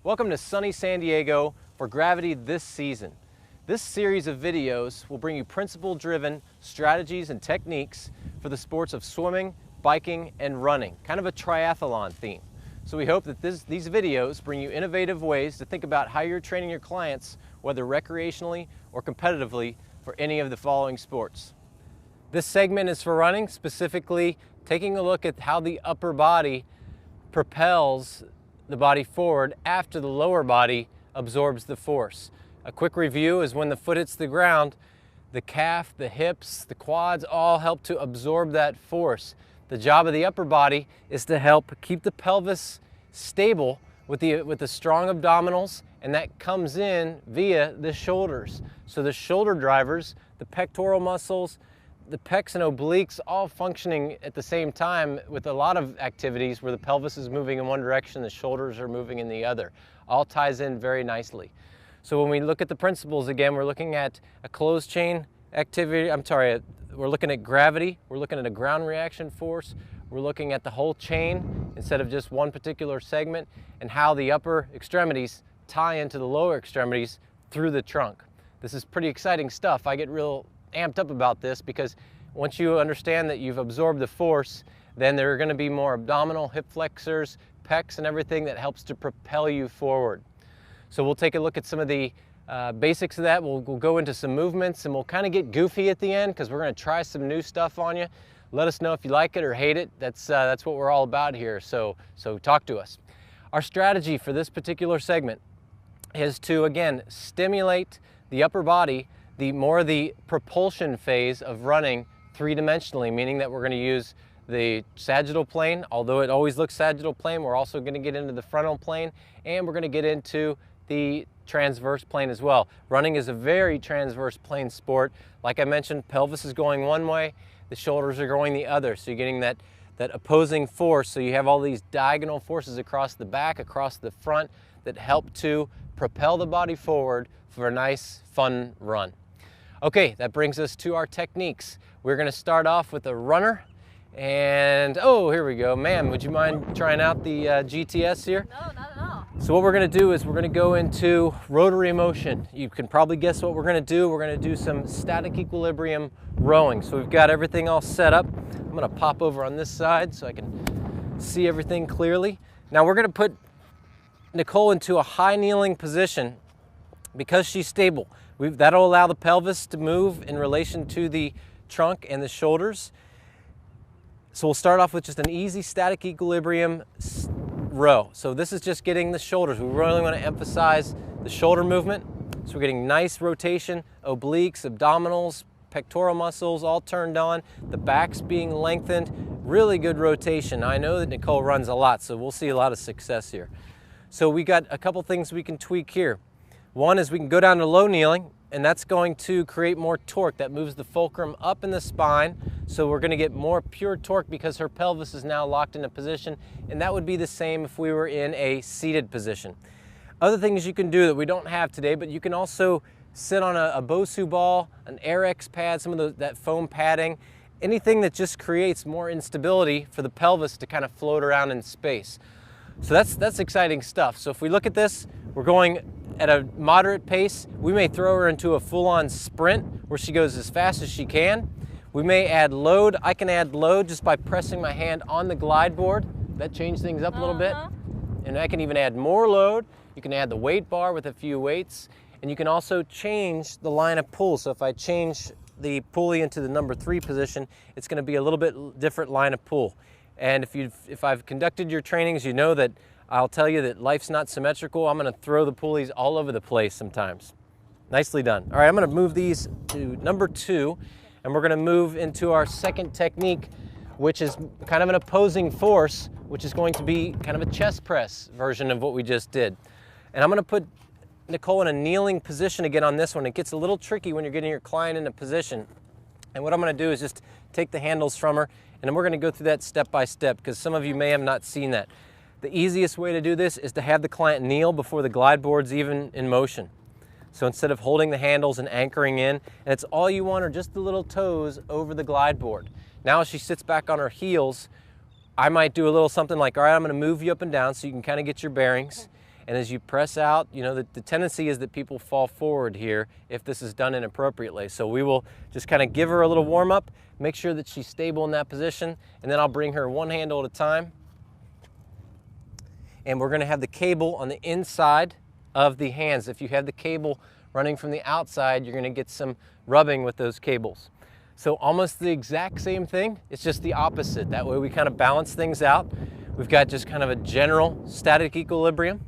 Welcome to sunny San Diego for Gravity This Season. This series of videos will bring you principle-driven strategies and techniques for the sports of swimming, biking, and running, kind of a triathlon theme. So we hope that these videos bring you innovative ways to think about how you're training your clients, whether recreationally or competitively, for any of the following sports. This segment is for running, specifically taking a look at how the upper body propels the body forward after the lower body absorbs the force. A quick review is when the foot hits the ground, the calf, the hips, the quads all help to absorb that force. The job of the upper body is to help keep the pelvis stable with the strong abdominals, and that comes in via the shoulders. So the shoulder drivers, the pectoral muscles, the pecs and obliques all functioning at the same time with a lot of activities where the pelvis is moving in one direction, the shoulders are moving in the other. All ties in very nicely. So when we look at the principles again, we're looking at a closed chain activity, we're looking at gravity, we're looking at a ground reaction force, we're looking at the whole chain instead of just one particular segment, and how the upper extremities tie into the lower extremities through the trunk. This is pretty exciting stuff. I get real amped up about this because once you understand that you've absorbed the force, then there are going to be more abdominal, hip flexors, pecs, and everything that helps to propel you forward. So we'll take a look at some of the basics of that. We'll go into some movements, and we'll kind of get goofy at the end because we're going to try some new stuff on you. Let us know if you like it or hate it. That's what we're all about here, so talk to us. Our strategy for this particular segment is to, again, stimulate the upper body, the propulsion phase of running three-dimensionally, meaning that we're going to use the sagittal plane. Although it always looks sagittal plane, we're also going to get into the frontal plane, and we're going to get into the transverse plane as well. Running is a very transverse plane sport. Like I mentioned, pelvis is going one way, the shoulders are going the other, so you're getting that opposing force. So you have all these diagonal forces across the back, across the front, that help to propel the body forward for a nice, fun run. Okay, that brings us to our techniques. We're going to start off with a runner, and oh, here we go. Ma'am, would you mind trying out the GTS here? No, not at all. So what we're going to do is we're going to go into rotary motion. You can probably guess what we're going to do. We're going to do some static equilibrium rowing. So we've got everything all set up. I'm going to pop over on this side so I can see everything clearly. Now we're going to put Nicole into a high kneeling position because she's stable. That'll allow the pelvis to move in relation to the trunk and the shoulders. So we'll start off with just an easy static equilibrium row. So this is just getting the shoulders. We really want to emphasize the shoulder movement. So we're getting nice rotation, obliques, abdominals, pectoral muscles all turned on, the back's being lengthened, really good rotation. I know that Nicole runs a lot, so we'll see a lot of success here. So we got a couple things we can tweak here. One is we can go down to low kneeling, and that's going to create more torque. That moves the fulcrum up in the spine, so we're going to get more pure torque because her pelvis is now locked into position, and that would be the same if we were in a seated position. Other things you can do that we don't have today, but you can also sit on a Bosu ball, an Airex pad, some of that foam padding, anything that just creates more instability for the pelvis to kind of float around in space. So that's exciting stuff. So if we look at this, we're going at a moderate pace. We may throw her into a full-on sprint where she goes as fast as she can. We may add load. I can add load just by pressing my hand on the glide board. That changes things up a little bit. And I can even add more load. You can add the weight bar with a few weights. And you can also change the line of pull. So if I change the pulley into the number 3 position, it's going to be a little bit different line of pull. And if I've conducted your trainings, you know that I'll tell you that life's not symmetrical. I'm going to throw the pulleys all over the place sometimes. Nicely done. All right, I'm going to move these to number 2, and we're going to move into our second technique, which is kind of an opposing force, which is going to be kind of a chest press version of what we just did. And I'm going to put Nicole in a kneeling position again on this one. It gets a little tricky when you're getting your client in a position. And what I'm going to do is just take the handles from her, and then we're going to go through that step by step because some of you may have not seen that. The easiest way to do this is to have the client kneel before the glide board's even in motion. So instead of holding the handles and anchoring in, and it's all you want are just the little toes over the glide board. Now as she sits back on her heels, I might do a little something like, all right, I'm going to move you up and down so you can kind of get your bearings. And as you press out, you know, the tendency is that people fall forward here if this is done inappropriately. So we will just kind of give her a little warm up, make sure that she's stable in that position, and then I'll bring her one handle at a time. And we're going to have the cable on the inside of the hands. If you have the cable running from the outside, you're going to get some rubbing with those cables. So almost the exact same thing, it's just the opposite. That way we kind of balance things out. We've got just kind of a general static equilibrium.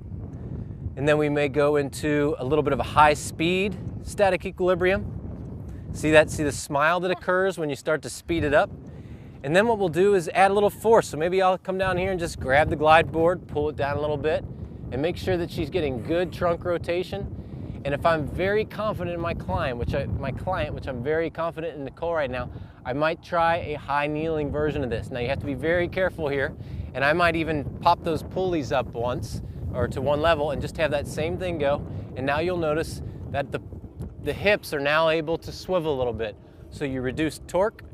And then we may go into a little bit of a high speed static equilibrium. See that? See the smile that occurs when you start to speed it up? And then what we'll do is add a little force. So maybe I'll come down here and just grab the glide board, pull it down a little bit, and make sure that she's getting good trunk rotation. And if I'm very confident in my client, which I'm very confident in Nicole right now, I might try a high kneeling version of this. Now you have to be very careful here, and I might even pop those pulleys up once, or to one level, and just have that same thing go. And now you'll notice that the hips are now able to swivel a little bit. So you reduce torque,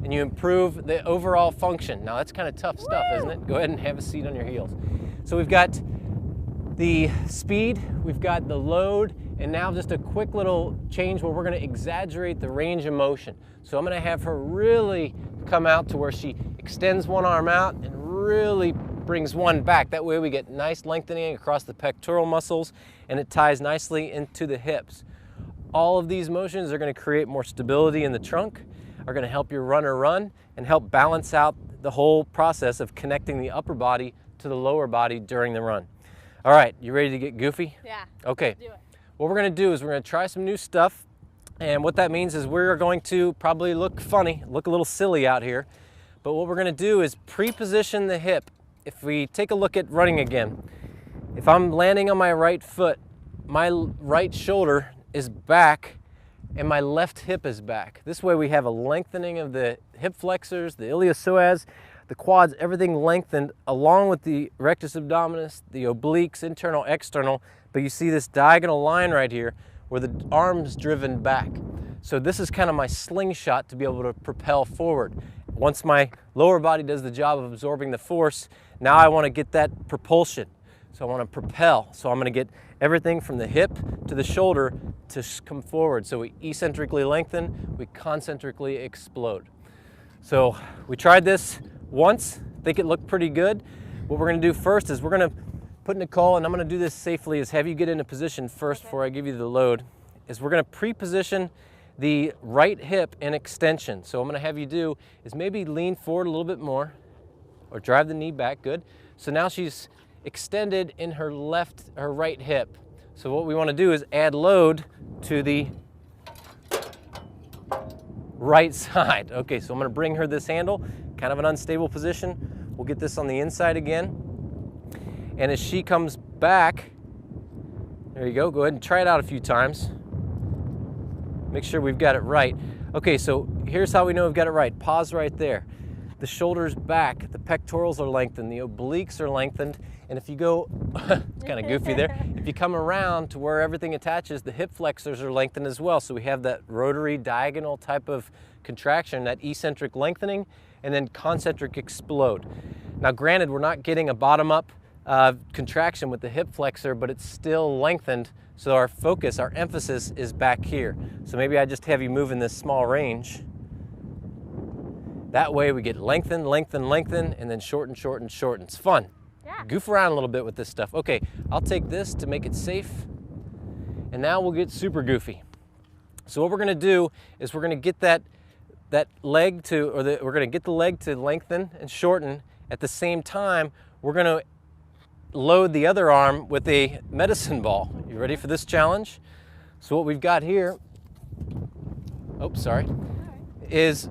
and you improve the overall function. Now that's kind of tough stuff, isn't it? Go ahead and have a seat on your heels. So we've got the speed, we've got the load, and now just a quick little change where we're going to exaggerate the range of motion. So I'm going to have her really come out to where she extends one arm out and really brings one back. That way we get nice lengthening across the pectoral muscles, and it ties nicely into the hips. All of these motions are going to create more stability in the trunk, are going to help your runner run, and help balance out the whole process of connecting the upper body to the lower body during the run. All right, you ready to get goofy? Yeah. Okay. Let's do it. What we're going to do is we're going to try some new stuff, and what that means is we're going to probably look funny, look a little silly out here, but what we're going to do is pre-position the hip. If we take a look at running again, if I'm landing on my right foot, my right shoulder is back and my left hip is back. This way we have a lengthening of the hip flexors, the iliopsoas, the quads, everything lengthened along with the rectus abdominis, the obliques, internal, external, but you see this diagonal line right here where the arm's driven back. So this is kind of my slingshot to be able to propel forward. Once my lower body does the job of absorbing the force, now I want to get that propulsion. So I want to propel. So I'm going to get everything from the hip to the shoulder to come forward. So we eccentrically lengthen, we concentrically explode. So we tried this once, I think it looked pretty good. What we're going to do first is we're going to put Nicole, and I'm going to do this safely, is have you get into position first before I give you the load, is we're going to pre-position the right hip in extension. So what I'm going to have you do is maybe lean forward a little bit more or drive the knee back, good. So now she's extended in her right hip. So what we want to do is add load to the right side. Okay, so I'm going to bring her this handle, kind of an unstable position. We'll get this on the inside again. And as she comes back, there you go ahead and try it out a few times. Make sure we've got it right. Okay, so here's how we know we've got it right. Pause right there. The shoulder's back, the pectorals are lengthened, the obliques are lengthened, and if you go, it's kind of goofy there, if you come around to where everything attaches, the hip flexors are lengthened as well. So we have that rotary diagonal type of contraction, that eccentric lengthening, and then concentric explode. Now granted, we're not getting a bottom-up contraction with the hip flexor, but it's still lengthened, so our focus, our emphasis is back here. So maybe I just have you move in this small range. That way we get lengthen, lengthen, lengthen, and then shorten, shorten, shorten. It's fun. Yeah. Goof around a little bit with this stuff. Okay, I'll take this to make it safe, and now we'll get super goofy. So what we're gonna do is we're gonna get that leg to, we're gonna get the leg to lengthen and shorten. At the same time, we're gonna load the other arm with a medicine ball. You ready for this challenge? So what we've got here, is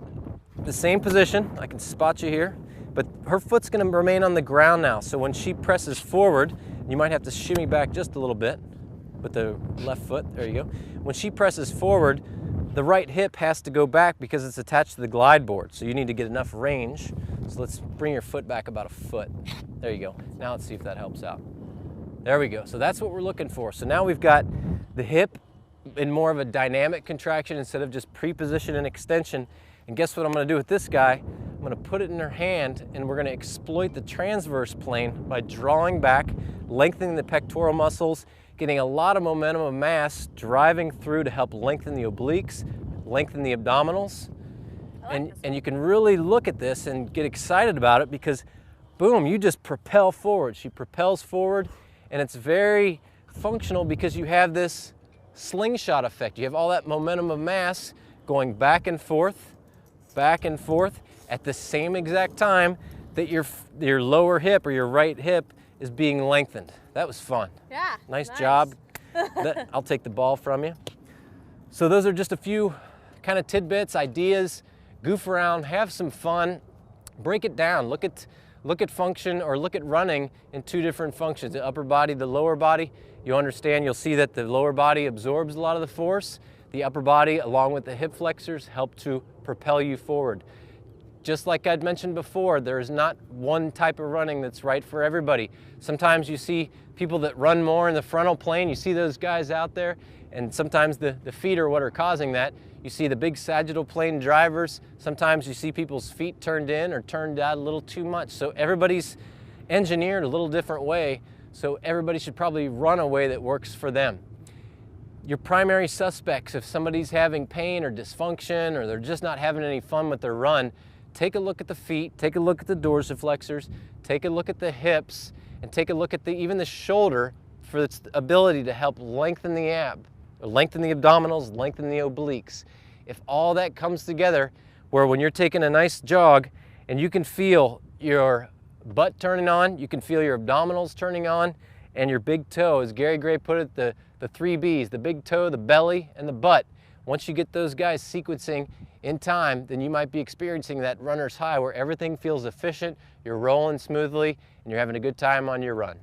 the same position. I can spot you here, but her foot's going to remain on the ground now. So when she presses forward, you might have to shimmy back just a little bit with the left foot. There you go. When she presses forward, the right hip has to go back because it's attached to the glide board. So you need to get enough range. So let's bring your foot back about a foot. There you go. Now let's see if that helps out. There we go. So that's what we're looking for. So now we've got the hip in more of a dynamic contraction instead of just pre-position and extension. And guess what I'm going to do with this guy? I'm going to put it in her hand, and we're going to exploit the transverse plane by drawing back, lengthening the pectoral muscles, getting a lot of momentum of mass driving through to help lengthen the obliques, lengthen the abdominals. And you can really look at this and get excited about it because, boom, you just propel forward. She propels forward, and it's very functional because you have this slingshot effect. You have all that momentum of mass going back and forth at the same exact time that your lower hip or your right hip is being lengthened. That was fun. Yeah. Nice job. I'll take the ball from you. So those are just a few kind of tidbits, ideas. Goof around, have some fun, break it down. Look at function, or look at running in two different functions, the upper body, the lower body. You'll understand, you'll see that the lower body absorbs a lot of the force. The upper body, along with the hip flexors, help to propel you forward. Just like I'd mentioned before, there's not one type of running that's right for everybody. Sometimes you see people that run more in the frontal plane. You see those guys out there, and sometimes the feet are what are causing that. You see the big sagittal plane drivers. Sometimes you see people's feet turned in or turned out a little too much. So everybody's engineered a little different way, so everybody should probably run a way that works for them. Your primary suspects, if somebody's having pain or dysfunction or they're just not having any fun with their run, take a look at the feet, take a look at the dorsiflexors, take a look at the hips, and take a look at even the shoulder for its ability to help lengthen the lengthen the abdominals, lengthen the obliques. If all that comes together, where when you're taking a nice jog and you can feel your butt turning on, you can feel your abdominals turning on, and your big toe, as Gary Gray put it, the 3 Bs, the big toe, the belly, and the butt. Once you get those guys sequencing in time, then you might be experiencing that runner's high where everything feels efficient, you're rolling smoothly, and you're having a good time on your run.